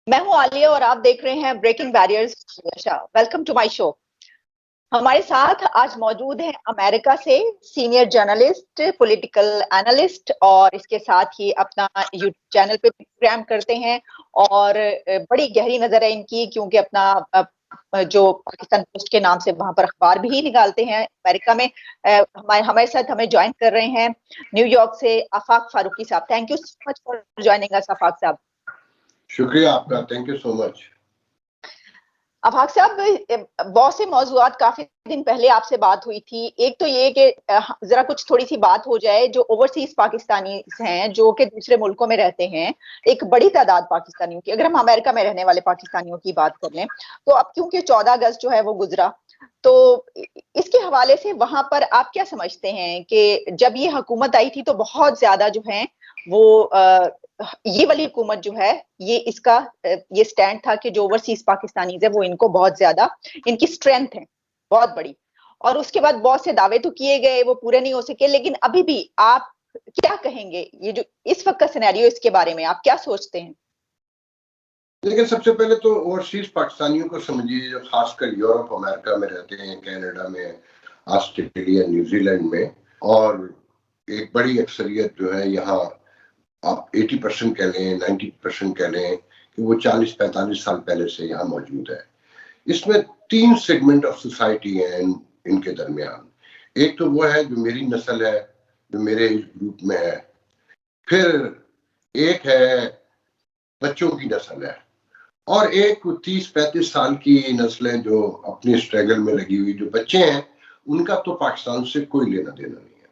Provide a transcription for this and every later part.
मैं हूं आलिया और आप देख रहे हैं breaking barriers. Welcome to my show. हमारे साथ आज मौजूद हैं अमेरिका से सीनियर जर्नलिस्ट, पॉलिटिकल एनालिस्ट और इसके साथ ही अपना यूट्यूब चैनल पे प्रोग्राम करते हैं। और बड़ी गहरी नजर है इनकी, क्योंकि अपना जो पाकिस्तान पोस्ट के नाम से वहां पर अखबार भी निकालते हैं अमेरिका में। हमारे हमारे साथ हमें ज्वाइन कर रहे हैं न्यूयॉर्क से आफाक फारूकी साहब। Thank you so much for joining us Afaq साहब। शुक्रिया आपका, thank you so much. Afaq साहब, बहुत से मौजूआत काफी दिन पहले आपसे बात हुई थी। एक तो ये कि जरा कुछ थोड़ी सी बात हो जाए जो ओवरसीज पाकिस्तानी हैं जो कि दूसरे मुल्कों में रहते हैं, एक बड़ी तादाद पाकिस्तानियों की। अगर हम अमेरिका में रहने वाले पाकिस्तानियों की बात कर लें तो अब क्योंकि 14 अगस्त जो है वो गुजरा, तो इसके हवाले से वहां पर आप क्या समझते हैं कि जब ये हुकूमत आई थी तो बहुत ज्यादा जो है वो ये वाली हुकूमत जो है ये इसका ये स्टैंड था कि जो ओवरसीज पाकिस्तानीज है वो इनको बहुत ज्यादा इनकी स्ट्रेंथ है बहुत बड़ी। और उसके बाद बहुत से दावे तो किए गए, वो पूरे नहीं हो सके। लेकिन अभी भी आप क्या कहेंगे ये जो इस वक्त का सिनेरियो, इसके बारे में आप क्या सोचते हैं? लेकिन सबसे पहले तो ओवरसीज पाकिस्तानियों को समझिए, जो खासकर यूरोप अमेरिका में रहते हैं, कनाडा में, ऑस्ट्रेलिया, न्यूजीलैंड में, और एक बड़ी अक्सरियत जो है यहाँ, आप 80% कह लें, 90% कह लें कि वो 40-45 साल पहले से यहाँ मौजूद है। इसमें 3 सेगमेंट ऑफ सोसाइटी हैं इनके दरमियान। एक तो वो है जो मेरी नस्ल है, जो मेरे ग्रुप में है। फिर एक है बच्चों की नस्ल है, और एक 30-35 साल की नस्लें जो अपनी स्ट्रगल में लगी हुई, जो बच्चे हैं, उनका तो पाकिस्तान से कोई लेना देना नहीं है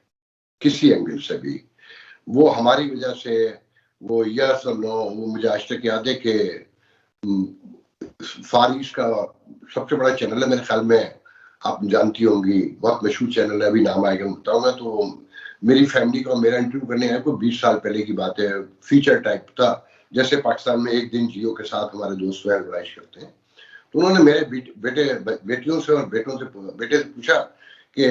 किसी एंगल से भी। वो हमारी वजह से, वो यस और नो, वो मुझे आज तक याद है कि फारिश का सबसे बड़ा चैनल है मेरे ख्याल में, आप जानती होंगी, बहुत मशहूर चैनल है, अभी नाम आएगा बताऊंगा। तो मेरी फैमिली को मेरा इंटरव्यू करने आया, कोई 20 साल पहले की बात है, फीचर टाइप था, जैसे पाकिस्तान में एक दिन जियो के साथ हमारे दोस्त एडवाइस करते हैं। तो उन्होंने मेरे बेटियों से और बेटे से पूछा कि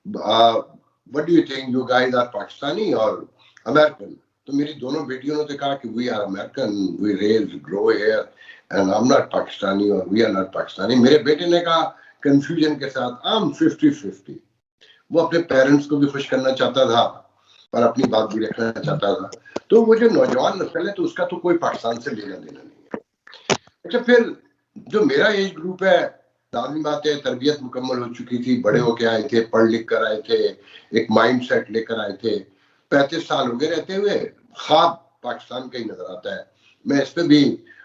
what do you think, you guys are Pakistani और अमेरिकन? तो मेरी दोनों बेटियों ने तो कहा कि we are American, we raise grow here and I am not Pakistani, और वी आर नॉट पाकिस्तानी। मेरे बेटे ने कहा कंफ्यूजन के साथ, आई एम 50-50। वो अपने पेरेंट्स को भी खुश करना चाहता था और अपनी बात भी रखना चाहता था। तो वो जो नौजवान नस्ल है, तो उसका तो कोई पाकिस्तान से लेना देना नहीं है। अच्छा, फिर जो मेरा एज ग्रुप है, लाजमी बात है, तरबियत मुकम्मल हो चुकी थी, बड़े होके आए थे, पढ़ लिख कर आए थे, एक माइंड सेट लेकर आए थे। 35 साल हो गए रहते हुए, ख्वाब पाकिस्तान का ही नजर आता है। मैं इस पे भी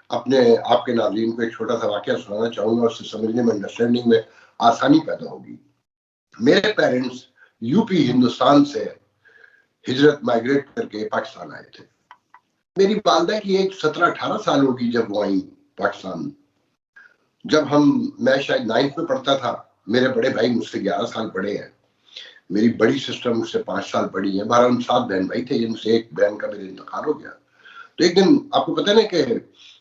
अपने आपके नाज़रीन को एक छोटा सा वाकया सुनाना चाहूंगा, उससे समझने में, अंडरस्टैंडिंग में आसानी पैदा होगी। मेरे पेरेंट्स यूपी हिंदुस्तान से हिजरत माइग्रेट करके पाकिस्तान आए थे। मेरी वालदा की एज 17-18 साल होगी जब वो आई पाकिस्तान। जब मैं शायद 9th में पढ़ता था, मेरे बड़े भाई मुझसे 11 साल बड़े हैं, मेरी बड़ी सिस्टर मुझसे 5 साल बड़ी है। 12 हम 7 बहन भाई थे, जिनसे एक बहन का मेरे इंतकाल हो गया। तो एक दिन, आपको पता है ना कि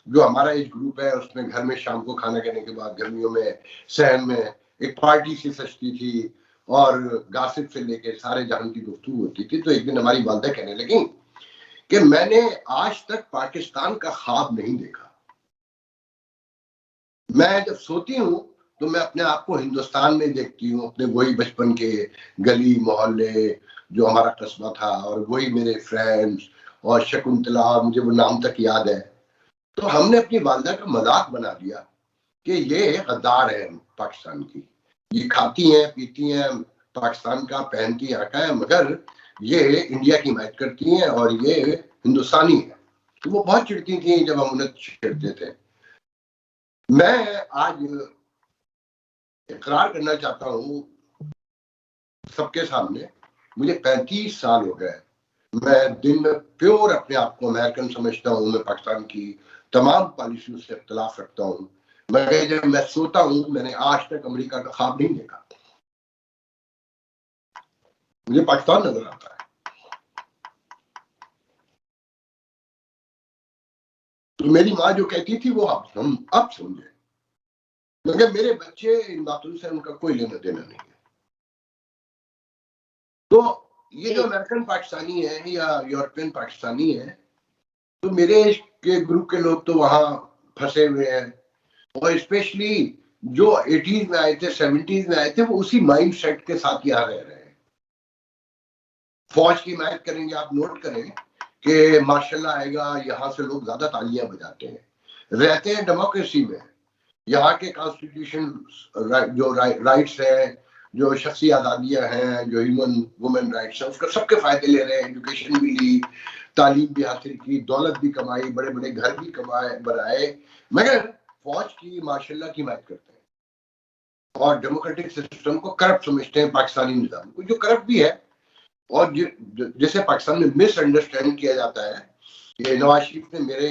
जो हमारा एज ग्रुप है, उसमें घर में शाम को खाना खाने के बाद गर्मियों में सहन में एक पार्टी सी सजती थी, और गासिप से लेके सारे जहां की गुफ्तगू होती थी। तो एक दिन हमारी वालदा कहने लगी कि मैंने आज तक पाकिस्तान का ख्वाब नहीं देखा। मैं जब सोती हूँ तो मैं अपने आप को हिंदुस्तान में देखती हूँ, अपने वही बचपन के गली मोहल्ले, जो हमारा कस्बा था, और वही मेरे फ्रेंड्स, और शकुंतला, मुझे वो नाम तक याद है। तो हमने अपनी वालदा का मजाक बना दिया कि ये गद्दार है पाकिस्तान की, ये खाती हैं पीती हैं पाकिस्तान का, पहनती यहाँ का है, मगर ये इंडिया की हिमायत करती हैं और ये हिंदुस्तानी है। तो वो बहुत चिढ़ती थी जब हम उन्हें छेड़ते थे। मैं आज इकरार करना चाहता हूँ सबके सामने, मुझे 35 साल हो गए, मैं दिन में प्योर अपने आप को अमेरिकन समझता हूँ, मैं पाकिस्तान की तमाम पॉलिसियों से इख्तलाफ रखता हूँ, मगर जब मैं सोता हूँ मैंने आज तक अमेरिका का ख्वाब नहीं देखा, मुझे पाकिस्तान नजर आता है। तो मेरी माँ जो कहती थी वो हम अब समझे, मगर मेरे बच्चे इन बातों से उनका कोई लेना देना नहीं है। तो ये जो अमेरिकन पाकिस्तानी है या यूरोपियन पाकिस्तानी है, तो मेरे के ग्रुप के लोग तो वहां फंसे हुए हैं, और स्पेशली जो 80s में आए थे, 70s में आए थे, वो उसी माइंड सेट के साथ यहाँ रह रहे हैं। फौज की हिमायत करेंगे, आप नोट करें कि मार्शल्लाह आएगा, यहाँ से लोग ज्यादा तालियां बजाते हैं, रहते हैं डेमोक्रेसी में, यहाँ के कॉन्स्टिट्यूशन जो राइट्स हैं, जो शख्सी आज़ादियां हैं, जो ह्यूमन वुमेन राइट्स हैं, उसका सबके फायदे ले रहे हैं, एजुकेशन भी ली, तालीम भी हासिल की, दौलत भी कमाई, बड़े बड़े घर भी कमाए बनाए, मगर फौज की मार्शल्लाह की हिमायत करते हैं और डेमोक्रेटिक सिस्टम को करप्ट समझते हैं, पाकिस्तानी निजाम को जो करप्ट भी है। और जैसे पाकिस्तान में मिसअंडरस्टैंड किया जाता है कि नवाज शरीफ ने मेरे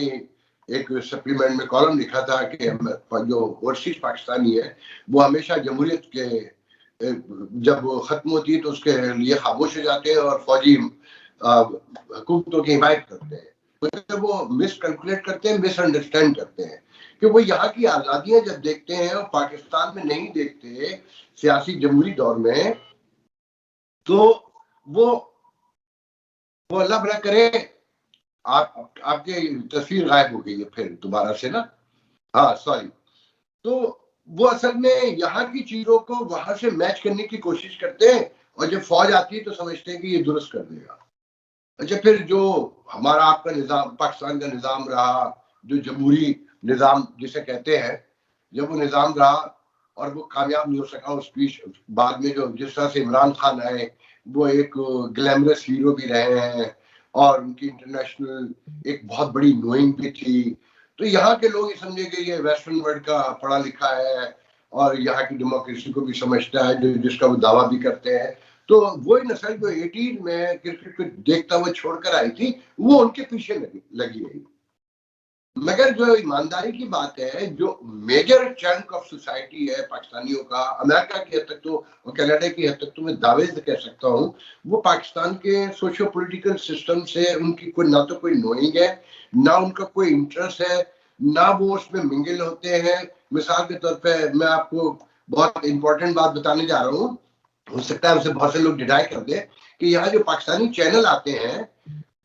एक सप्लीमेंट में कॉलम लिखा था कि जो ओवरसीज पाकिस्तानी है वो हमेशा जमहूरियत के जब खत्म होती है तो उसके लिए खामोश हो जाते हैं और फौजी हुकूमतों की हिमायत करते हैं। तो वो मिसकैलकुलेट करते हैं, मिसअंडरस्टैंड करते हैं कि वो यहाँ की आजादियां जब देखते हैं और पाकिस्तान में नहीं देखते सियासी जमहूरी दौर में, तो वो अल्लाह भला करे। आपके तस्वीर गायब हो गई है फिर दोबारा से ना, हाँ सॉरी। तो वो असल में यहाँ की चीजों को वहां से मैच करने की कोशिश करते हैं और जब फौज आती है तो समझते हैं कि ये दुरुस्त कर देगा। अच्छा, फिर जो हमारा आपका निजाम, पाकिस्तान का निजाम रहा, जो जमहूरी निजाम जिसे कहते हैं, जब वो निजाम रहा और वो कामयाब नहीं हो सका, उस बीच बाद में जो जिस तरह से इमरान खान आए, वो एक ग्लैमरस हीरो भी रहे हैं और उनकी इंटरनेशनल एक बहुत बड़ी नोइंग भी थी। तो यहाँ के लोग ये समझे कि ये वेस्टर्न वर्ल्ड का पढ़ा लिखा है और यहाँ की डेमोक्रेसी को भी समझता है, जो जिसका वो दावा भी करते हैं। तो वही नस्ल जो 80s में क्रिकेट को देखता हुआ छोड़कर आई थी, वो उनके पीछे लगी रही। मगर जो ईमानदारी की बात है, जो मेजर चंक ऑफ सोसाइटी है पाकिस्तानियों का, अमेरिका की हद तक तो और कनाडा की हद तक तो मैं दावे से कह सकता हूँ, वो पाकिस्तान के सोशियो पॉलिटिकल सिस्टम से उनकी कोई ना तो कोई नोइंग है, ना उनका कोई इंटरेस्ट है, ना वो उसमें मिंगल होते हैं। मिसाल के तौर पे मैं आपको बहुत इंपॉर्टेंट बात बताने जा रहा हूँ, हो सकता है उसे बहुत से लोग डिनाई कर दे कि यहाँ जो पाकिस्तानी चैनल आते हैं,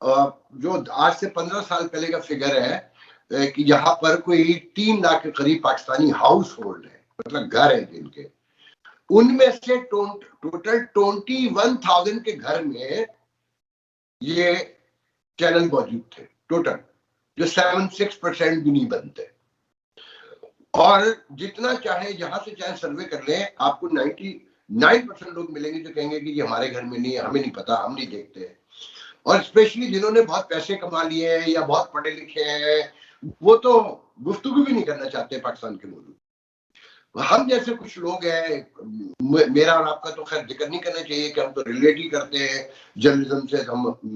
जो आज से 15 साल पहले का फिगर है कि यहाँ पर कोई 3 लाख के करीब पाकिस्तानी हाउस होल्ड है, मतलब घर है जिनके, उनमें से टोटल 21,000 के घर में ये चैनल मौजूद थे टोटल, जो 76% भी नहीं बनते। और जितना चाहे जहां से चाहे सर्वे कर लें, आपको 99% लोग मिलेंगे जो कहेंगे कि ये हमारे घर में नहीं है, हमें नहीं पता, हम नहीं देखते। और स्पेशली जिन्होंने बहुत पैसे कमा लिए हैं या बहुत पढ़े लिखे हैं, वो तो गुफ्तगू भी नहीं करना चाहते पाकिस्तान के मौजूद। हम जैसे कुछ लोग हैं, मेरा और आपका तो खैर जिक्र नहीं करना चाहिए कि हम तो रिलेट ही करते हैं जर्नलिज्म से,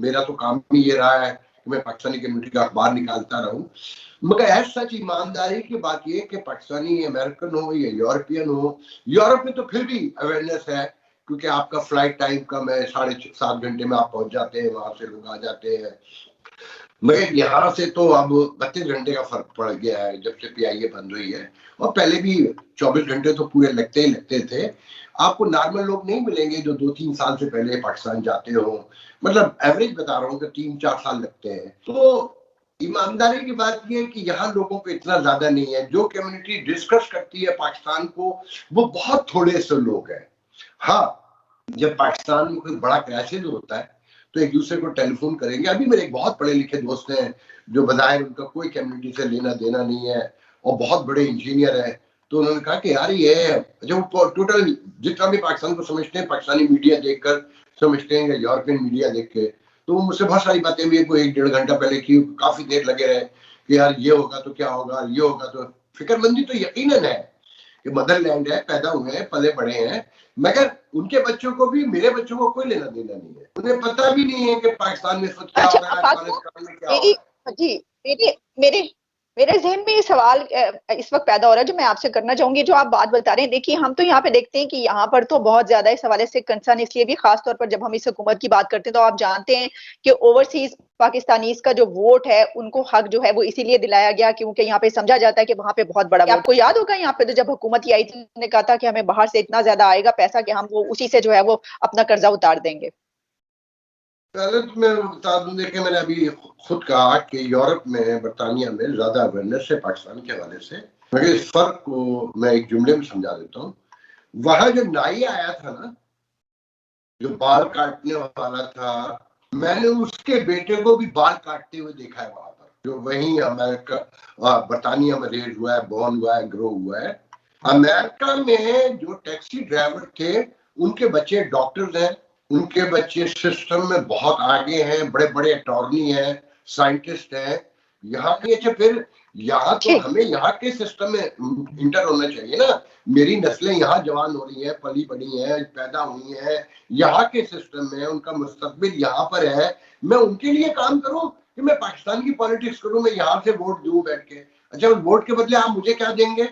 मेरा तो काम ही ये रहा है कि मैं पाकिस्तानी कम्युनिटी का अखबार निकालता रहूं। मगर ऐसा सच ईमानदारी की बात ये कि पाकिस्तानी अमेरिकन हो या यूरोपियन हो, यूरोप में तो फिर भी अवेयरनेस है क्योंकि आपका फ्लाइट टाइम कम है, 7.5 घंटे में आप पहुंच जाते हैं, वहां से लोग आ जाते हैं। मगर यहाँ से तो अब 32 घंटे का फर्क पड़ गया है जब से पीआईए बंद हुई है, और पहले भी 24 घंटे तो पूरे लगते ही लगते थे। आपको नॉर्मल लोग नहीं मिलेंगे जो 2-3 साल से पहले पाकिस्तान जाते हो, मतलब एवरेज बता रहा हूँ कि 3-4 साल लगते हैं। तो ईमानदारी की बात यह है कि यहाँ लोगों को इतना ज्यादा नहीं है, जो कम्युनिटी डिस्कस करती है पाकिस्तान को वो बहुत थोड़े से लोग हैं। हाँ, जब पाकिस्तान में कोई बड़ा क्राइसिस होता है तो एक दूसरे को टेलीफोन करेंगे। अभी मेरे एक बहुत पढ़े लिखे दोस्त हैं जो बजाय उनका कोई कम्युनिटी से लेना देना नहीं है और बहुत बड़े इंजीनियर है, तो उन्होंने कहा कि यार ये जब टोटल जितना भी पाकिस्तान को समझते हैं, पाकिस्तानी मीडिया देखकर समझते हैं या यूरोपियन मीडिया देख के, तो वो मुझसे बहुत सारी बातें भी कोई 1-1.5 घंटा पहले की, काफी देर लगे रहे कि यार ये होगा तो क्या होगा, ये होगा तो। फिक्रमंदी तो यकीनन है कि मदरलैंड है, पैदा हुए हैं, पले बड़े हैं, मगर उनके बच्चों को भी मेरे बच्चों को कोई लेना देना नहीं है। उन्हें पता भी नहीं है कि पाकिस्तान में इस वक्त क्या हो रहा है, अफगानिस्तान में क्या हो रहा है। जी, मेरे जहन में ये सवाल इस वक्त पैदा हो रहा है जो मैं आपसे करना चाहूंगी, जो आप बात बता रहे हैं। देखिए, हम तो यहाँ पे देखते हैं कि यहाँ पर तो बहुत ज्यादा इस हवाले से कंसर्न इसलिए भी, खास तौर पर जब हम इस हुकूमत की बात करते हैं, तो आप जानते हैं कि ओवरसीज पाकिस्तानीज का जो वोट है उनको हक जो है वो इसीलिए दिलाया गया क्योंकि यहाँ पे समझा जाता है कि वहां पे बहुत बड़ा, आपको याद होगा यहाँ पे तो जब हुकूमत ही आई थी, उन्होंने कहा था कि हमें बाहर से इतना ज्यादा आएगा पैसा कि हम वो उसी से जो है वो अपना कर्जा उतार देंगे। पहले तो मैं बता दूं, देखिए मैंने अभी खुद कहा कि यूरोप में, बरतानिया में ज्यादा अवेयरनेस है पाकिस्तान के हवाले से, मगर इस फर्क को मैं एक जुमले में समझा देता हूँ। वहां जो नाई आया था ना, जो बाल काटने वाला था, मैंने उसके बेटे को भी बाल काटते हुए देखा है वहां पर, जो वही अमेरिका बरतानिया में रेज हुआ है, बॉर्न हुआ है, ग्रो हुआ है। अमेरिका में जो टैक्सी ड्राइवर थे, उनके बच्चे डॉक्टर्स हैं, उनके बच्चे सिस्टम में बहुत आगे हैं, बड़े बड़े अटॉर्नी हैं, साइंटिस्ट हैं। यहाँ ये अच्छा, फिर यहाँ तो हमें यहाँ के सिस्टम में इंटर होना चाहिए ना। मेरी नस्लें यहाँ जवान हो रही हैं, पली बड़ी हैं, पैदा हुई हैं यहाँ के सिस्टम में, उनका मुस्तकबिल यहाँ पर है। मैं उनके लिए काम करूं कि मैं पाकिस्तान की पॉलिटिक्स करूं, मैं यहाँ से वोट दूं बैठ के? अच्छा, उस वोट के बदले आप मुझे क्या देंगे?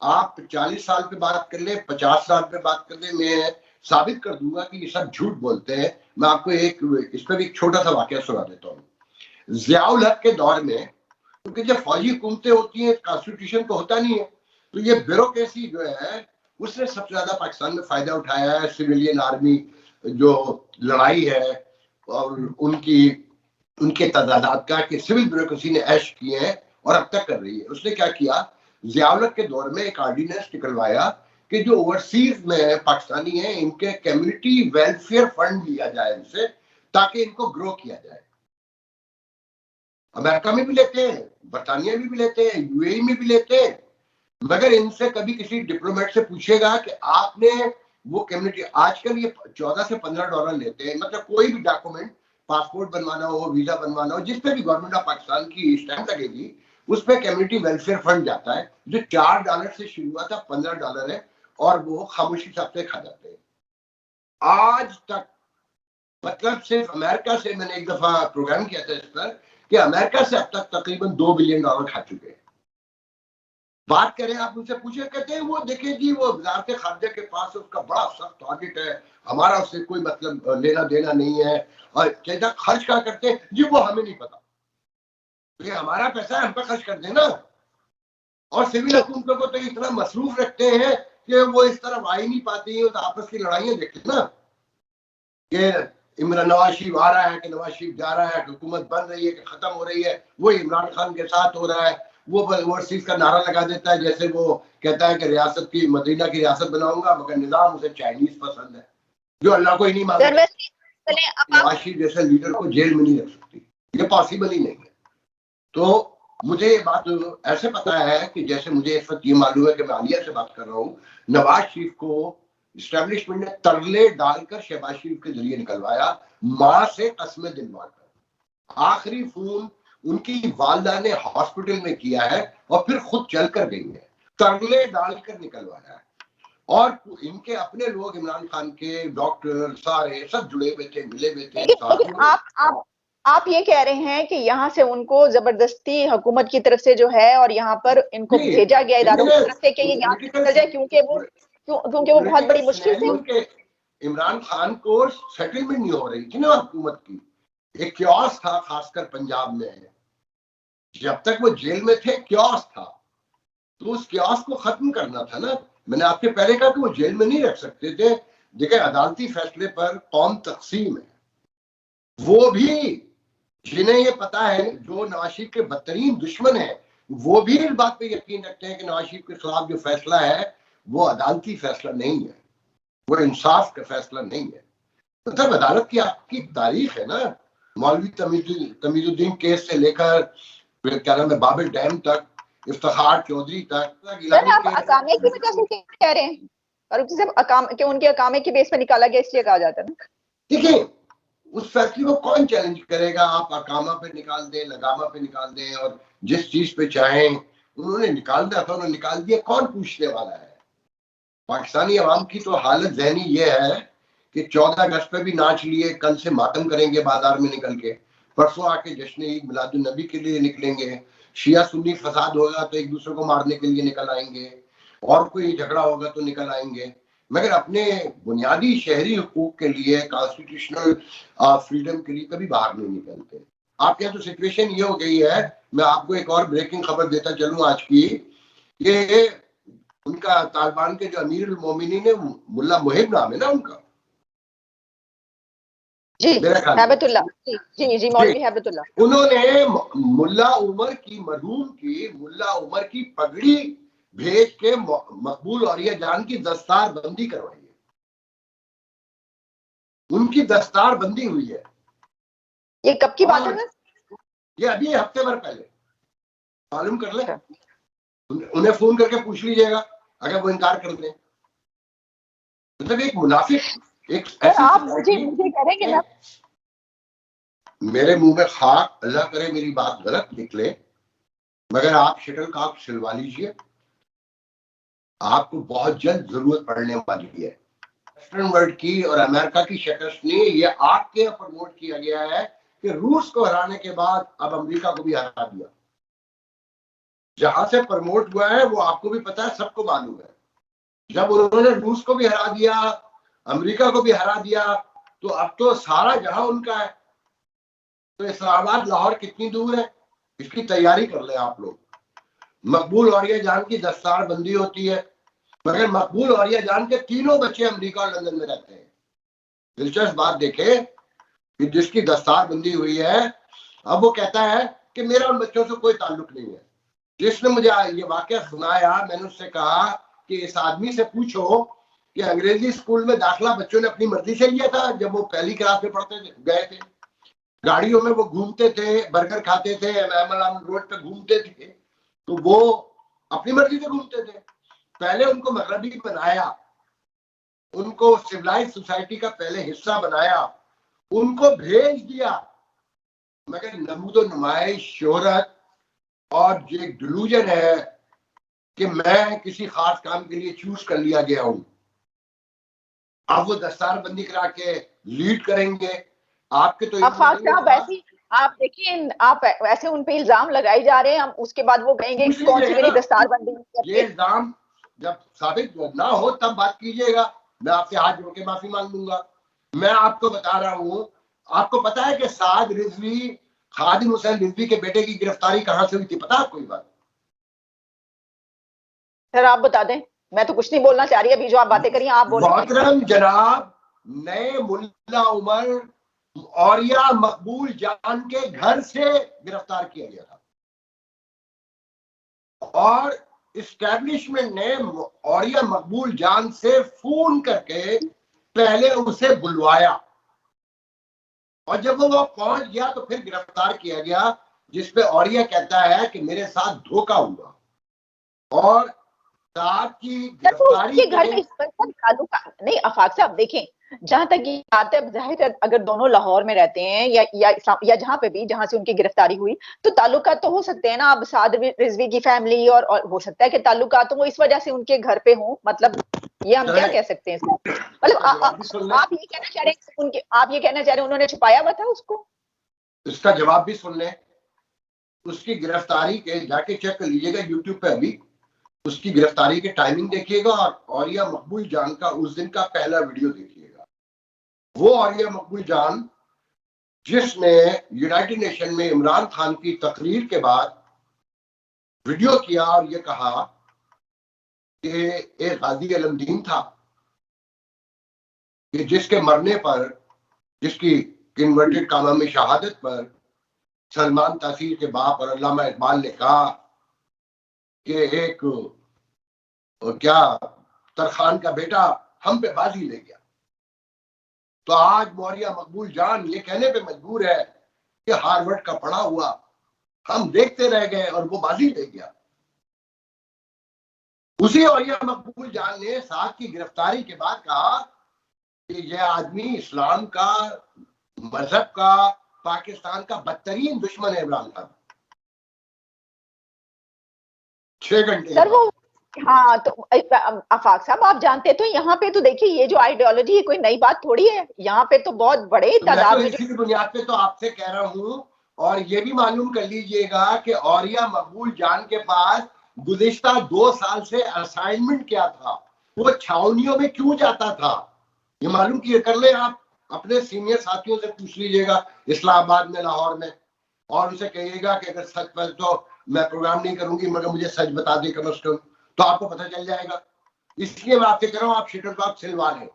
आप 40 साल पे बात कर ले, 50 साल पे बात कर ले, मैं साबित कर दूंगा कि ये सब झूठ बोलते हैं। मैं आपको इस पर एक छोटा सा वाकया सुना देता हूँ। जियाउल हक के दौर में, क्योंकि जब फौजी हुकूमतें होती हैं, कॉन्स्टिट्यूशन तो होता नहीं है, तो ये ब्यूरोक्रेसी जो है उसने सबसे ज्यादा पाकिस्तान में फायदा उठाया है। सिविलियन आर्मी जो लड़ाई है और उनके तजादात का कि सिविल ब्यूरोक्रेसी ने ऐश किए हैं और अब तक कर रही है। उसने क्या किया, जियाउल हक के दौर में एक ऑर्डिनेंस निकलवाया कि जो ओवरसीज में पाकिस्तानी हैं, इनके कम्युनिटी वेलफेयर फंड लिया जाए इनसे, ताकि इनको ग्रो किया जाए। अमेरिका में भी लेते हैं, बरतानिया में भी लेते हैं, यूएई में भी लेते हैं, मगर इनसे कभी किसी डिप्लोमेट से पूछेगा कि आपने वो कम्युनिटी, आजकल ये $14 से $15 लेते हैं, मतलब कोई भी डॉक्यूमेंट, पासपोर्ट बनवाना हो, वीजा बनवाना हो, जिस पे भी गवर्नमेंट ऑफ पाकिस्तान की स्टैंप लगेगी, उस पर कम्युनिटी वेलफेयर फंड जाता है, जो $4 से शुरू हुआ था, $15 है, और वो खामोशी सबसे खा जाते हैं आज तक। मतलब सिर्फ अमेरिका से, मैंने एक दफा प्रोग्राम किया था इस पर, कि अमेरिका से अब तक तकरीबन $2 बिलियन खा चुके हैं। बात करें, आप उनसे पूछे, कहते हैं वो देखिए जी, वो वजारत खारजा के पास उसका बड़ा सख्त ऑडिट है, हमारा उससे कोई मतलब लेना देना नहीं है, और कहता खर्च क्या करते हैं जी, वो हमें नहीं पता, तो ये हमारा पैसा है, हम पे खर्च कर देना। और सिविल हुकूमतों को तो इतना मसरूफ रखते हैं कि वो इस तरफ आ ही नहीं पाती है। तो आपस की लड़ाइयां देखते ना, कि इमरान नवाज शरीफ आ रहा है कि नवाज शरीफ जा रहा है, हुकूमत बन रही है कि खत्म हो रही है, वो इमरान खान के साथ हो रहा है। वो ओवरसीज का नारा लगा देता है, जैसे वो कहता है कि रियासत की, मदीना की रियासत बनाऊंगा, मगर निजाम उसे चाइनीज पसंद है, जो अल्लाह को ही नहीं मानता। नवाज शरीफ जैसे लीडर को जेल में नहीं रख सकती, ये पॉसिबल ही नहीं है। तो मुझे ये बात ऐसे पता है कि जैसे मुझे इस वक्त ये मालूम है कि मैं आलिया से बात कर रहा हूँ, नवाज शरीफ को इस्टेब्लिशमेंट ने तरले डालकर शहबाज शरीफ के जरिए निकलवाया, मां से कस्में दिलवाकर। आखिरी फोन उनकी वालदा ने हॉस्पिटल में किया है और फिर खुद चल कर गई है, तरले डालकर निकलवाया है। और इनके अपने लोग, इमरान खान के डॉक्टर सारे सब जुड़े हुए थे, मिले हुए थे। लेकिन आप ये कह रहे हैं कि यहाँ से उनको जबरदस्ती हुकूमत की तरफ से जो है, और यहाँ पर इनको भेजा गया इदारों की तरफ से कि ये यहाँ से निकल जाए, क्योंकि वो बहुत बड़ी मुश्किल से। इमरान खान को सेटलमेंट नहीं हो रही थी ना हुकूमत की, एक क्योस था, खासकर पंजाब में जब तक वो जेल में थे क्योस था, तो उस क्योस को खत्म करना था ना। मैंने आपके पहले कहा कि वो जेल में नहीं रख सकते थे। देखिए, अदालती फैसले पर कौम तकसीम है, वो भी जिन्हें ये पता है, जो नवाज शरीफ के बदतरीन दुश्मन है, वो भी इस बात पे यकीन रखते हैं कि नवाज शरीफ के खिलाफ जो फैसला है वो अदालती फैसला नहीं है, वो इंसाफ का फैसला नहीं है। मतलब अदालत की आपकी तारीख है ना, मौलवी तमीजुद्दीन केस से लेकर क्या नाम है बाबर डैम तक, इफ्तिखार चौधरी तक। आप अकामे की वजह से कह रहे हैं, और सिर्फ उनके अकामे के बेस पर निकाला गया इसलिए कहा जाता है ना। देखिए, उस फैसले को कौन चैलेंज करेगा? आप अकामा पे निकाल दें, लगामा पे निकाल दें, और जिस चीज पे चाहें, उन्होंने निकालना था, उन्होंने निकाल दिया, कौन पूछने वाला है? पाकिस्तानी अवाम की तो हालत ज़हनी ये है कि 14 अगस्त पे भी नाच लिए, कल से मातम करेंगे बाजार में निकल के, परसों आके जश्न ईद मिलादुन नबी के लिए निकलेंगे, शिया सुन्नी फसाद होगा तो एक दूसरे को मारने के लिए निकल आएंगे, और कोई झगड़ा होगा तो निकल आएंगे, मगर अपने बुनियादी शहरी हुकूक के लिए, कॉन्स्टिट्यूशनल फ्रीडम के लिए कभी बाहर नहीं निकलते। आपके यहाँ तो सिचुएशन ये हो गई है। मैं आपको एक और ब्रेकिंग खबर देता चलूं आज की, ये उनका तालिबान के जो अमीर मोमिनीन है, मुल्ला मुहिब नाम है ना उनका, जी मेरा ख्याल हैबतुल्लाह, जी जी जी, मौलवी हैबतुल्लाह, उन्होंने मुल्ला उमर की पगड़ी भेज के मकबूल औरिया जान की दस्तार बंदी करवाई है। उनकी दस्तार बंदी हुई है। ये कब की बात है सर? ये अभी हफ्ते भर पहले, मालूम कर ले, उन्हें फोन करके पूछ लीजिएगा अगर वो इनकार कर दें। मतलब एक मुनाफिक, एक ऐसी आप मुझे करेंगे ना, मेरे मुंह में खाक, अल्लाह करे मेरी बात गलत निकले, मगर आप शटल कॉक सिलवा लीजिए, आपको बहुत जल्द जरूरत पड़ने वाली है। वेस्टर्न वर्ल्ड की और अमेरिका की शिकस्त ने यह आग के प्रमोट किया गया है कि रूस को हराने के बाद अब अमेरिका को भी हरा दिया। जहां से प्रमोट हुआ है वो आपको भी पता है, सबको मालूम है। जब उन्होंने रूस को भी हरा दिया, अमेरिका को भी हरा दिया, तो अब तो सारा जहां उनका है। तो इस्लामाबाद लाहौर कितनी दूर है, इसकी तैयारी कर ले आप लोग। मकबूल औरिया जान की दस्तार बंदी होती है, मगर मकबूल औरिया जान के तीनों बच्चे अमेरिका और लंदन में रहते हैं। दिलचस्प बात देखे कि जिसकी दस्तार बंदी हुई है, अब वो कहता है कि मेरा उन बच्चों से कोई ताल्लुक नहीं है। जिसने मुझे ये वाकया सुनाया, मैंने उससे कहा कि इस आदमी से पूछो कि अंग्रेजी स्कूल में दाखिला बच्चों ने अपनी मर्जी से लिया था जब वो पहली क्लास में पढ़ते गए थे। गाड़ियों में वो घूमते थे, बर्गर खाते थे, रोड पे घूमते थे, तो वो अपनी मर्जी से घूमते थे। पहले उनको मगरबी बनाया, उनको सिविलाइज सोसाइटी का पहले हिस्सा बनाया, उनको भेज दिया, मगर नमूदो नुमाइश, शोहरत और जो एक डिलूजन है कि मैं किसी खास काम के लिए चूज कर लिया गया हूं, अब वो दस्तार बंदी करा के लीड करेंगे आपके। तो आफाक साहब ऐसी, आप देखिए, आप ऐसे उन पे इल्जाम लगाए जा रहे हैं, हम उसके बाद वो कहेंगे कौन सी मेरी दस्तार बंदी। ये इल्जाम जब साबित ना हो तब बात कीजिएगा, मैं आपसे हाथ जोड़ के माफी मांग लूंगा। मैं आपको बता रहा हूं, आपको पता है कि साद रिजवी, खादिम हुसैन रिजवी के बेटे की गिरफ्तारी कहां से हुई थी, पता है कोई बात? सर आप बता दें, मैं तो कुछ नहीं बोलना चाह रही, अभी जो आप बातें करिए आप बोलें। मोहतरम जनाब, नए मुल्ला उमर औरिया मकबूल जान के घर से गिरफ्तार किया गया था, और इस्टेब्लिशमेंट ने औरिया मकबूल जान से फोन करके पहले उसे बुलवाया, और जब वो पहुंच गया तो फिर गिरफ्तार किया गया, जिसपे औरिया कहता है कि मेरे साथ धोखा हुआ। और साथ की गिरफ्तारी के घर में इस पर ताल्लुक नहीं। आफाक साहब देखें, जहां तक ये बात है, जाहिर है अगर दोनों लाहौर में रहते हैं या जहां पे भी जहां से उनकी गिरफ्तारी हुई, तो ताल्लुकात तो हो सकते हैं ना। अब साद रिजवी की फैमिली और हो सकता है कि ताल्लुकात तो वो इस वजह से उनके घर पे हो, मतलब ये हम क्या कह सकते हैं? मतलब आप ये कहना चाह रहे हैं उनके, आप ये कहना चाह रहे हैं उन्होंने छुपाया हुआ था उसको? इसका जवाब भी सुन लें। उसकी गिरफ्तारी के जाके चेक कर लीजिएगा यूट्यूब पे, अभी उसकी गिरफ्तारी के टाइमिंग देखिएगा, और औरिया मकबूल जान का उस दिन का पहला वीडियो देखिएगा। वो औरिया मकबूल जान जिसने यूनाइटेड नेशन में इमरान खान की तकरीर के बाद वीडियो किया और ये कहा कि एक गाजी अलमदीन था कि जिसके मरने पर, जिसकी इन्वर्टेड कामा में शहादत पर सलमान तासीर के बाप और अल्लामा इकबाल ने कहा कि एक क्या तरखान का बेटा हम पे बाजी ले गया। तो आज मौरिया मकबूल जान ये कहने पे मजबूर है कि हार्वर्ड का पढ़ा हुआ, हम देखते रह गए और वो बाजी ले गया। उसी औरिया मकबूल जान ने साद की गिरफ्तारी के बाद कहा कि यह आदमी इस्लाम का, मजहब का, पाकिस्तान का बदतरीन दुश्मन है इमरान खान। 6 घंटे सर वो, हाँ तो आफाक साहब आप जानते हैं, तो यहाँ पे तो देखिए ये जो आइडियोलॉजी है कोई नई बात थोड़ी है, यहाँ पे तो बहुत बड़े तादाद में। इसी बुनियाद पे तो आपसे कह रहा हूँ, और ये भी मालूम कर लीजिएगा कि औरिया मकबूल जान के पास गुज़िश्ता 2 साल से असाइनमेंट क्या था, वो छावनियों में क्यों जाता था, ये मालूम किए कर ले आप। अपने सीनियर साथियों से पूछ लीजिएगा इस्लामाबाद में, लाहौर में, और उनसे कहिएगा कि अगर सच पर तो मैं प्रोग्राम नहीं करूंगी मगर मुझे सच बता दे कम से कम, तो आपको पता चल जाएगा। इसलिए मैं आपसे कह रहा हूँ आप शटल कॉक सिलवा लें।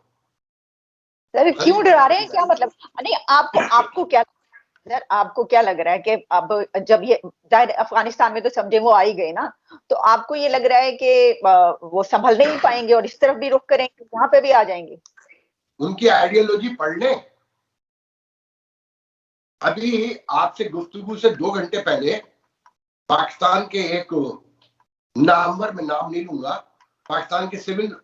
सर क्यों डरा रहे हैं, क्या मतलब? नहीं, आपको क्या सर, आपको क्या लग रहा है कि अब जब ये जाहिर अफगानिस्तान में तो समझे वो आ ही गए ना, तो आपको ये लग रहा है कि वो संभल नहीं पाएंगे और इस तरफ भी रुख करेंगे, यहाँ पे भी आ जाएंगे? उनकी आइडियोलॉजी पढ़ लें। अभी आपसे गुफ्तगू से 2 घंटे पहले पाकिस्तान के एक नामवर, मैं नाम नहीं लूंगा, पाकिस्तान के सिविल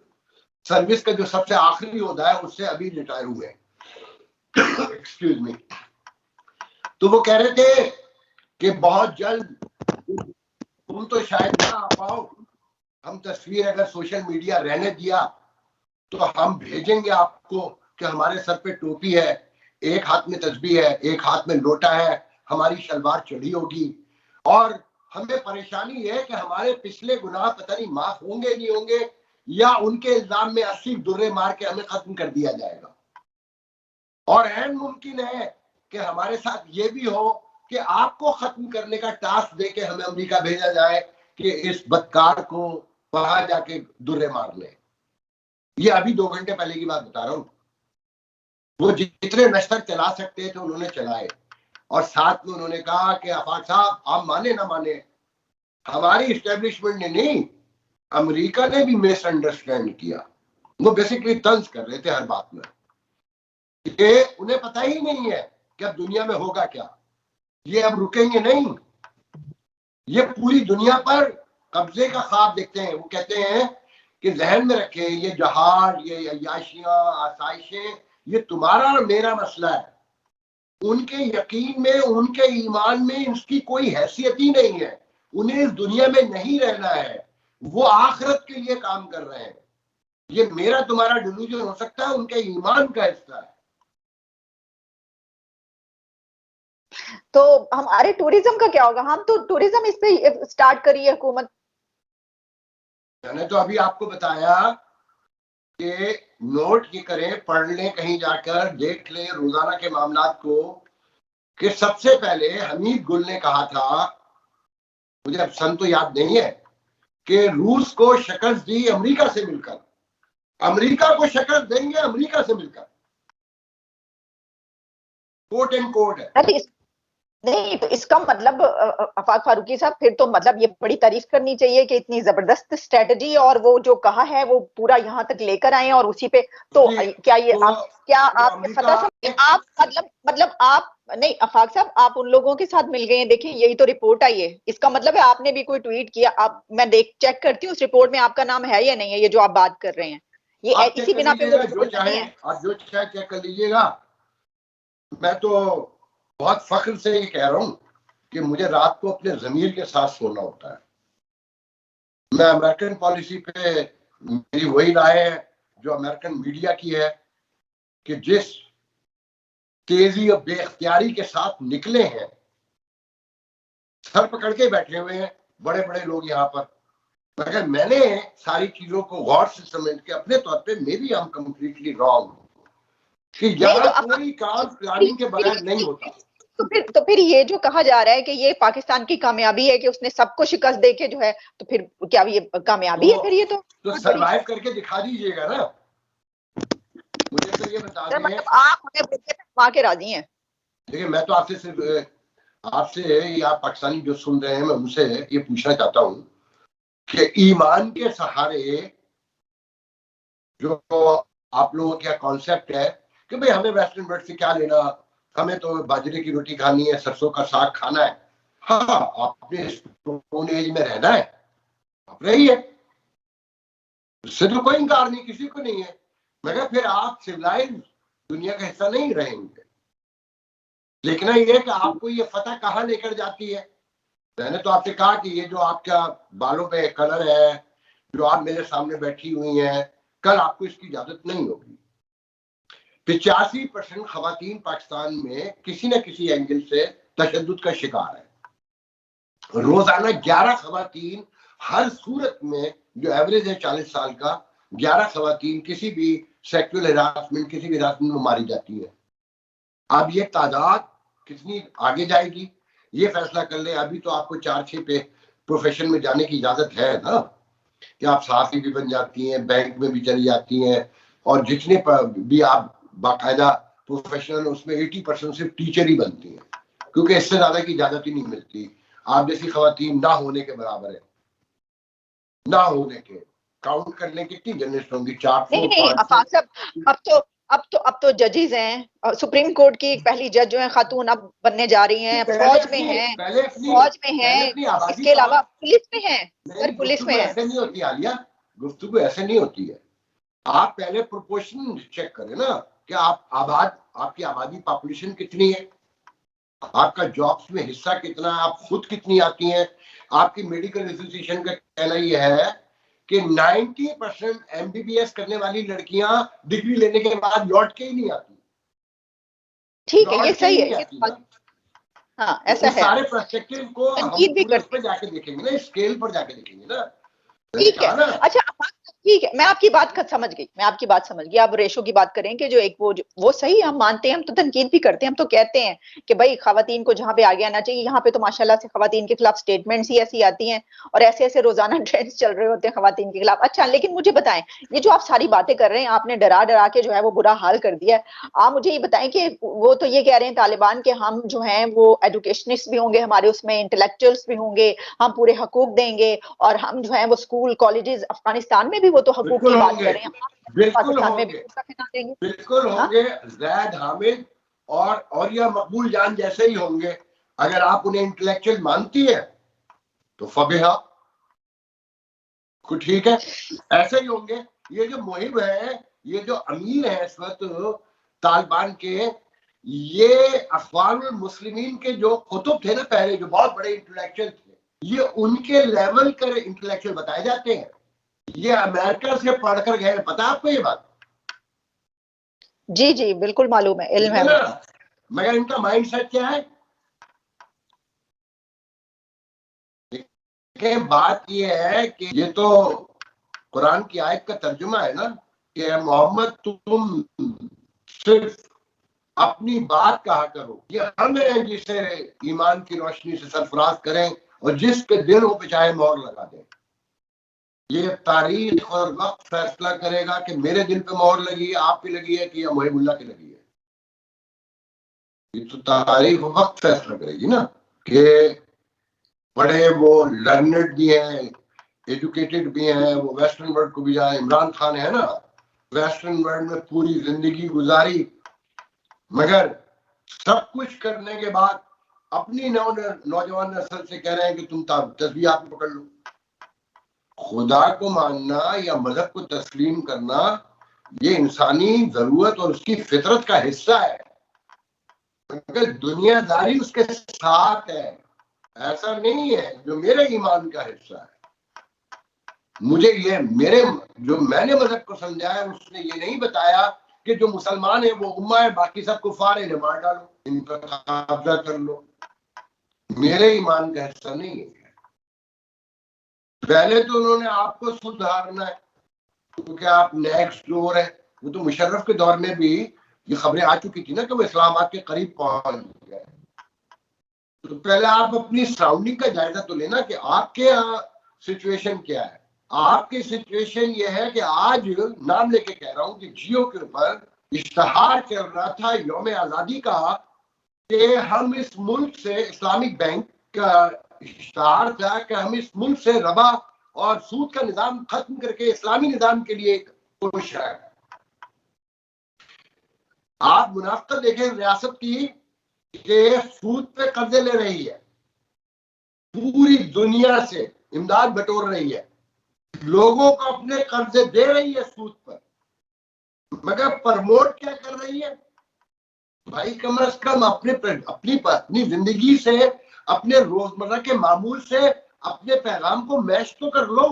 सर्विस का जो सबसे आखिरी ओहदा है उससे अभी रिटायर हुए एक्सक्यूज मी। तो वो कह रहे थे कि बहुत जल्द, तुम तो शायद ना आ पाओ, हम तस्वीर अगर सोशल मीडिया रहने दिया तो हम भेजेंगे आपको कि हमारे सर पे टोपी है, एक हाथ में तस्बीह है, एक हाथ में लोटा है, हमारी शलवार चढ़ी होगी, और हमें परेशानी है कि हमारे पिछले गुनाह पता नहीं माफ होंगे नहीं होंगे, या उनके इल्जाम में 80 दुर्रे मार के हमें खत्म कर दिया जाएगा। और ऐन मुमकिन है कि हमारे साथ ये भी हो कि आपको खत्म करने का टास्क देके हमें अमेरिका भेजा जाए कि इस बदकार को वहां जाके दुर्रे मार ले। ये अभी 2 घंटे पहले की बात बता रहा हूं। वो जितने नश्तर चला सकते थे उन्होंने चलाए, और साथ में उन्होंने कहा कि आफाक साहब आप माने ना माने, हमारी इस्टेब्लिशमेंट ने नहीं, अमेरिका ने भी मिसअंडरस्टैंड किया। वो बेसिकली तंज कर रहे थे हर बात में, कि उन्हें पता ही नहीं है कि अब दुनिया में होगा क्या, ये अब रुकेंगे नहीं, ये पूरी दुनिया पर कब्जे का ख्वाब देखते हैं। वो कहते हैं कि जहन में रखें, ये जहाज, ये अय्याशियां, आसाइशें, ये तुम्हारा और मेरा मसला है। उनके यकीन में, उनके ईमान में इसकी कोई हैसियत ही नहीं है। उन्हें इस दुनिया में नहीं रहना है, वो आखिरत के लिए काम कर रहे हैं। ये मेरा तुम्हारा डिल्यूजन हो सकता है, उनके ईमान का हिस्सा है। तो हमारे टूरिज्म का क्या होगा? हम तो टूरिज्म इस पे स्टार्ट करी है हुकूमत। मैंने तो अभी आपको बताया कि नोट ये करें, पढ़ लें, कहीं जाकर देख लें रोजाना के मामलात को, कि सबसे पहले हमीद गुल ने कहा था, मुझे अब सन तो याद नहीं है, कि रूस को शिकस्त दी अमेरिका से मिलकर, अमेरिका को शिकस्त देंगे अमेरिका से मिलकर, कोट एंड कोट है। नहीं, तो इसका मतलब आफाक फारूकी साहब, फिर तो मतलब ये बड़ी तारीफ करनी चाहिए कि इतनी जबरदस्त स्ट्रेटजी और वो जो कहा है वो पूरा यहाँ तक लेकर आए और उसी पे तो क्या ये तो, आप पता आप मतलब आप नहीं आफाक साहब, आप उन लोगों के साथ मिल गए हैं। देखिए यही तो रिपोर्ट आई है, इसका मतलब है आपने भी कोई ट्वीट किया। आप, मैं चेक करती हूँ उस रिपोर्ट में आपका नाम है या नहीं है, ये जो आप बात कर रहे हैं, ये इसी बिना पे जो चाहे आप जो चाहे चेक कर लीजिएगा। मैं तो बहुत फख्र से ये कह रहा हूं कि मुझे रात को अपने जमीर के साथ सोना होता है। मैं अमेरिकन पॉलिसी पे, मेरी वही राय है जो अमेरिकन मीडिया की है, कि जिस तेजी और बेख्तियारी के साथ निकले हैं, सर पकड़ के बैठे हुए हैं बड़े बड़े लोग यहाँ पर, मगर मैंने सारी चीजों को गौर से समझ के अपने तौर पे, maybe I am completely wrong, कि यहाँ कोई काम प्लानिंग के बगैर नहीं होता। तो फिर ये जो कहा जा रहा है कि ये पाकिस्तान की कामयाबी है कि उसने सबको शिकस्त देके जो है, तो फिर क्या ये कामयाबी है? फिर ये तो सरवाइव करके दिखा दीजिएगा ना। मुझे तो ये बता दें, मतलब आप उन्हें के राजी हैं? देखिए मैं तो आपसे सिर्फ आपसे या पाकिस्तानी जो सुन रहे हैं, मैं उनसे ये पूछना चाहता हूँ कि ईमान के सहारे जो आप लोगों का कॉन्सेप्ट है कि भाई हमें वेस्टर्न वर्ल्ड से क्या लेना, हमें तो बाजरे की रोटी खानी है, सरसों का साग खाना है। हाँ, आपने स्टोन एज में रहना है, आप रहिए, उससे तो कोई इनकार नहीं, किसी को नहीं है, मगर फिर आप सिविलाइज दुनिया का हिस्सा नहीं रहेंगे। देखना ये है कि आपको ये फतह कहाँ लेकर जाती है। मैंने तो आपसे कहा कि ये जो आपका बालों पे कलर है, जो आप मेरे सामने बैठी हुई हैं, कल आपको इसकी इजाजत नहीं होगी। 85% खवातीन पाकिस्तान में किसी न किसी एंगल से तशद्दुद का शिकार है। रोजाना 11 खवातीन हर सूरत में, जो एवरेज है 40 साल का, 11 खवातीन किसी भी सेक्सुअल हरासमेंट, किसी भी हरासमेंट में मारी जाती है। अब ये तादाद कितनी आगे जाएगी ये फैसला कर ले। अभी तो आपको 4-6 पे प्रोफेशन में जाने की इजाजत है ना, कि आप सहाफी भी बन जाती हैं, बैंक में भी चली जाती हैं, और जितने भी आप बाकायदा प्रोफेशनल, उसमें 80% सिर्फ टीचर ही बनती हैं, क्योंकि इससे ज्यादा की इजाजत ही नहीं मिलती। आप जैसी खवातीन ना होने के बराबर है, ना होने के। काउंट कर लें कितनी जर्नलिस्ट होंगी, 400 नहीं नहीं 500। आफाक साहब, अब तो जजेस हैं, सुप्रीम कोर्ट की पहली जज जो है खातून अब बनने जा रही हैं, फौज में हैं, फौज में हैं, इसके अलावा पुलिस में हैं, सर पुलिस में है। ऐसे नहीं होती आलिया, गुफ्तगू ऐसे नहीं होती है। आप पहले प्रोपोर्शन चेक करें ना कि आपकी आबादी पॉपुलेशन कितनी है, आपका जॉब्स में हिस्सा कितना है, आप खुद कितनी आती हैं। आपकी मेडिकल एसोसिएशन का कहना यह है कि 90% एमबीबीएस करने वाली लड़कियां डिग्री लेने के बाद लौट के ही नहीं आती। ठीक है, ये सही है, हाँ ऐसा है। सारे पर्सपेक्टिव को हम पूरे उस पर जाके देखेंगे ना, स्केल पर जाके देखेंगे ना। ठीक है, अच्छा ठीक है, मैं आपकी बात समझ गई, मैं आपकी बात समझ गई। आप रेशो की बात करें कि जो एक वो सही, हम मानते हैं, हम तो तनकीद भी करते हैं, हम तो कहते हैं कि भाई खवातीन को जहां पे आगे आना चाहिए। यहाँ पे तो माशाल्लाह से खवातीन के खिलाफ स्टेटमेंट्स ही ऐसी आती हैं और ऐसे ऐसे रोजाना ट्रेंड्स चल रहे होते हैं खवातीन के खिलाफ। अच्छा, लेकिन मुझे बताएं, ये जो आप सारी बातें कर रहे हैं, आपने डरा डरा के जो है वो बुरा हाल कर दिया है। आप मुझे ये बताएं कि वो तो ये कह रहे हैं तालिबान के हम जो है वो एजुकेशनिस्ट भी होंगे, हमारे उसमें इंटेलेक्चुअल्स भी होंगे, हम पूरे हकूक देंगे, और हम जो है वो स्कूल कॉलेजेस, अफगानिस्तान में भी वो तो हकूक की बात कर रहे हैं, पाकिस्तान में भी देंगे, बिल्कुल होंगे। ज़ैद हामिद और यह मकबूल जान जैसे ही होंगे। अगर आप उन्हें इंटेलेक्चुअल मानती है तो फबिहा, कुछ ठीक है, ऐसे ही होंगे। ये जो मुहिब है, ये जो अमीर है इस वक्त तालिबान के, ये अखवानुल मुस्लिमीन के जो कुतुब थे ना पहले, जो बहुत बड़े इंटेलेक्चुअल थे, ये उनके लेवल के इंटेलेक्चुअल बताए जाते हैं। ये अमेरिका से पढ़कर गए, पता आपको ये बात? जी जी बिल्कुल मालूम है, इल्म है ना, मगर इनका माइंड सेट क्या है? बात ये है कि ये तो कुरान की आयत का तर्जुमा है ना कि मोहम्मद तुम सिर्फ अपनी बात कहा करो, ये हम हैं जिसे ईमान की रोशनी से सरफराज करें और जिसके दिलों पे चाहे मोहर लगा दें। ये तारीख और वक्त फैसला करेगा कि मेरे दिल पे मोहर लगी है, आप पे लगी है, कि या मुहिबुल्लाह की लगी है। ये तो तारीख और वक्त फैसला करेगी ना कि बड़े वो लर्नेड भी हैं, एजुकेटेड भी हैं, वो वेस्टर्न वर्ल्ड को भी जाए। इमरान खान है ना, वेस्टर्न वर्ल्ड में पूरी जिंदगी गुजारी, मगर सब कुछ करने के बाद अपनी नौजवान नस्ल से कह रहे हैं कि तुम तस्बीह हाथ में पकड़ लो। खुदा को मानना या मजहब को तस्लीम करना ये इंसानी जरूरत और उसकी फितरत का हिस्सा है, मगर दुनियादारी उसके साथ है। ऐसा नहीं है जो मेरे ईमान का हिस्सा है। मुझे ये जो मैंने मजहब को समझा है, उसने ये नहीं बताया कि जो मुसलमान है वो उम्मा है, बाकी सब कुफार है, इन्हें मार डालो, इन पर कब्जा कर लो। मेरे ईमान का हिस्सा नहीं है। पहले तो उन्होंने आपको सुधारना है क्योंकि आप नेक्स्ट डोर है। वो तो मुशर्रफ के दौर में भी ये खबरें आ चुकी थी ना कि वो इस्लामाबाद के करीब पहुंच गए। तो पहले आप अपनी सराउंडिंग का जायजा तो लेना कि आपके यहाँ सिचुएशन क्या है। आपकी सिचुएशन ये है कि आज नाम लेके कह रहा हूं कि जियो के ऊपर इश्तहार चल रहा था यौम आजादी का कि हम इस मुल्क से, इस्लामिक बैंक का इश्तहार था कि हम इस मुल्क से रबा और सूद का निजाम खत्म करके इस्लामी निजाम के लिए कोशिश है। आप मुनाफिकत देखें रियासत की कि सूद पे कर्जे ले रही है, पूरी दुनिया से इमदाद बटोर रही है, लोगों को अपने कर्जे दे रही है सूद पर, मगर प्रमोट क्या कर रही है? भाई कम अज कम अपनी जिंदगी से, अपने रोजमर्रा के मामूल से अपने पैगाम को मैच तो कर लो।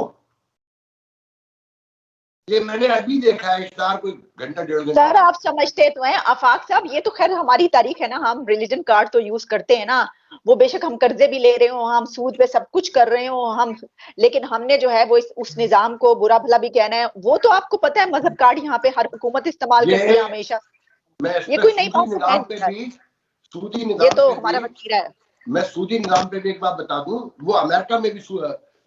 ये मैंने अभी देखा है इश्तार, कोई घंटा डेढ़ घंटा। सर आप समझते तो हैं आफाक साहब, ये तो खैर हमारी तारीख है ना, हम रिलीजन कार्ड तो यूज करते हैं ना। वो बेशक हम कर्जे भी ले रहे हो, हम सूद पे सब कुछ कर रहे हो हम, लेकिन हमने जो है वो उस निजाम को बुरा भला भी कहना है। वो तो आपको पता है मजहब कार्ड यहाँ पे हर हुकूमत इस्तेमाल करती है हमेशा। ये कोई नई बात है? ये तो हमारा वतीरा है। मैं सूदी निजाम पे भी एक बात बता दूं, वो अमेरिका में भी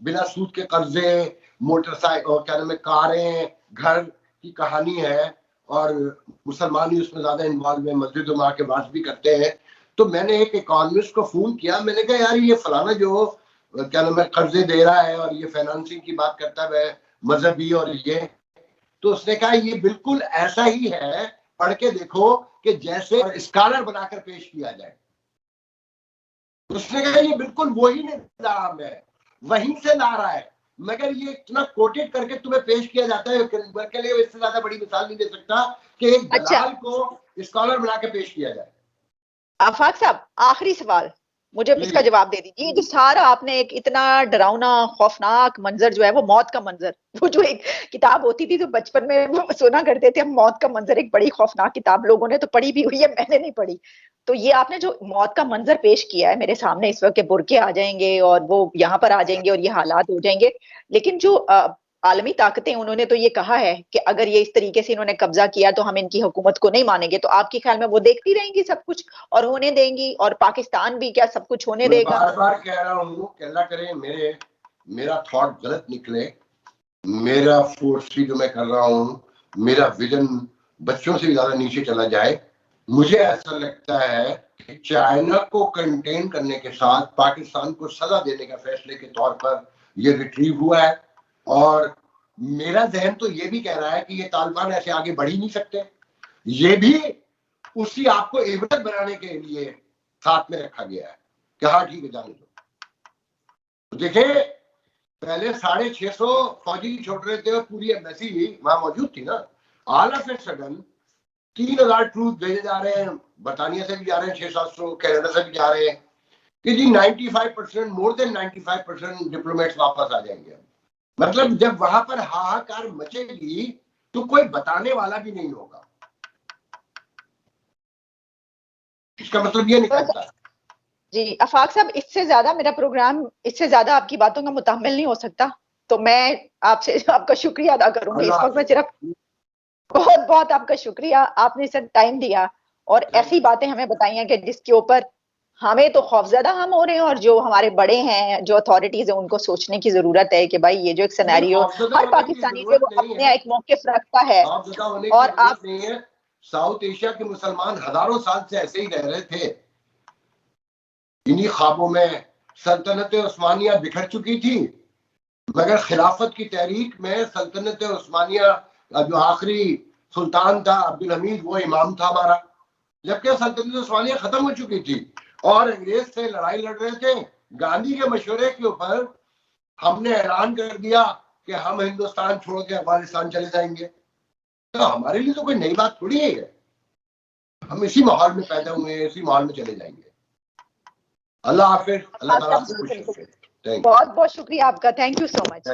बिना सूद के कर्जे, मोटरसाइकिल और क्या नाम है, कारें, घर की कहानी है। और मुसलमान ही उसमें ज्यादा इन्वॉल्व है, मस्जिदों में आके बात भी करते हैं। तो मैंने एक इकोनॉमिस्ट को फोन किया, मैंने कहा यार ये फलाना जो क्या नाम है कर्जे दे रहा है और ये फाइनेंसिंग की बात करता है मजहबी और ये, तो उसने कहा ये बिल्कुल ऐसा ही है, पढ़ के देखो कि जैसे स्कॉलर बनाकर पेश किया जाए। उसने कहा ये बिल्कुल वही निजाम है, वहीं से ला रहा है, मगर ये इतना कोटेड करके तुम्हें पेश किया जाता है के लिए इससे ज्यादा बड़ी मिसाल नहीं दे सकता कि एक दलाल को स्कॉलर बना के पेश किया जाए। आफाक साहब, आखिरी सवाल, मुझे इसका जवाब दे दीजिए। जो सारा आपने एक इतना डरावना खौफनाक मंजर जो है, वो मौत का मंजर, वो जो एक किताब होती थी जो बचपन में सुना करते थे हम, मौत का मंजर, एक बड़ी खौफनाक किताब, लोगों ने तो पढ़ी भी हुई है, मैंने नहीं पढ़ी। तो ये आपने जो मौत का मंजर पेश किया है मेरे सामने इस वक्त, के बुरके आ जाएंगे और वो यहाँ पर आ जाएंगे और ये हालात हो जाएंगे, लेकिन जो आलमी ताकतें, उन्होंने तो ये कहा है कि अगर ये इस तरीके से इन्होंने कब्जा किया तो हम इनकी हुकूमत को नहीं मानेंगे। तो आपके ख्याल में वो देखती रहेंगी सब कुछ और होने देंगी, और पाकिस्तान भी क्या सब कुछ होने देगा? बार बार कह रहा हूँ कि अल्लाह करे मेरा थॉट गलत निकले, मेरा फोर्स जो मैं कर रहा हूँ, मेरा विजन बच्चों से ज्यादा नीचे चला जाए। मुझे ऐसा लगता है कि चाइना को कंटेन करने के साथ पाकिस्तान को सजा देने का फैसले के तौर पर यह रिट्रीव हुआ है, और मेरा जहन तो ये भी कह रहा है कि ये तालिबान ऐसे आगे बढ़ ही नहीं सकते, ये भी उसी आपको इबरत बनाने के लिए साथ में रखा गया है कि हाँ ठीक है जाने दो। देखिए पहले 650 फौजी छोड़ रहे थे और पूरी एम्बेसी वहां मौजूद थी ना, all of a sudden 3000 troop भेजे जा रहे हैं, बर्तानिया से भी जा रहे हैं 600-700, कनाडा से भी जा रहे हैं कि जी 95%, मोर देन 95% डिप्लोमेट्स वापस आ जाएंगे। मतलब जब वहां पर हाहाकार मचेगी तो कोई बताने वाला भी नहीं होगा। इसका मतलब ये निकलता जी आफाक साहब, इससे ज्यादा मेरा प्रोग्राम, इससे ज्यादा आपकी बातों का मुतामिल नहीं हो सकता, तो मैं आपसे आपका शुक्रिया अदा करूंगी। इस वक्त मैं सिर्फ बहुत बहुत आपका शुक्रिया, आपने सर टाइम दिया और ऐसी बातें हमें बताई हैं कि जिसके ऊपर हमें तो खौफजदा हम हो रहे हैं, और जो हमारे बड़े हैं, जो अथॉरिटीज है, उनको सोचने की जरूरत है कि भाई ये जो एक सिनेरियो हर पाकिस्तानी जो अपने एक मौकिफ रखता है। और आप नहीं है, साउथ एशिया के मुसलमान हजारों साल से ऐसे ही रह रहे थे, इन्हीं ख्वाबों में सल्तनत उस्मानिया बिखर चुकी थी, मगर खिलाफत की तहरीक में सल्तनत उस्मानिया जो आखिरी सुल्तान था अब्दुल हमीद, वो इमाम था हमारा, जबकि सल्तनत उस्मानिया खत्म हो चुकी थी और अंग्रेज से लड़ाई लड़ रहे थे। गांधी के मशवरे के ऊपर हमने ऐलान कर दिया कि हम हिंदुस्तान छोड़ के अफगानिस्तान चले जाएंगे, तो हमारे लिए तो कोई नई बात थोड़ी है, हम इसी माहौल में पैदा हुए हैं, इसी माहौल में चले जाएंगे। अल्लाह हाफिज, अल्लाह ताला आपको खुश रखे। बहुत बहुत शुक्रिया आपका, थैंक यू सो मच।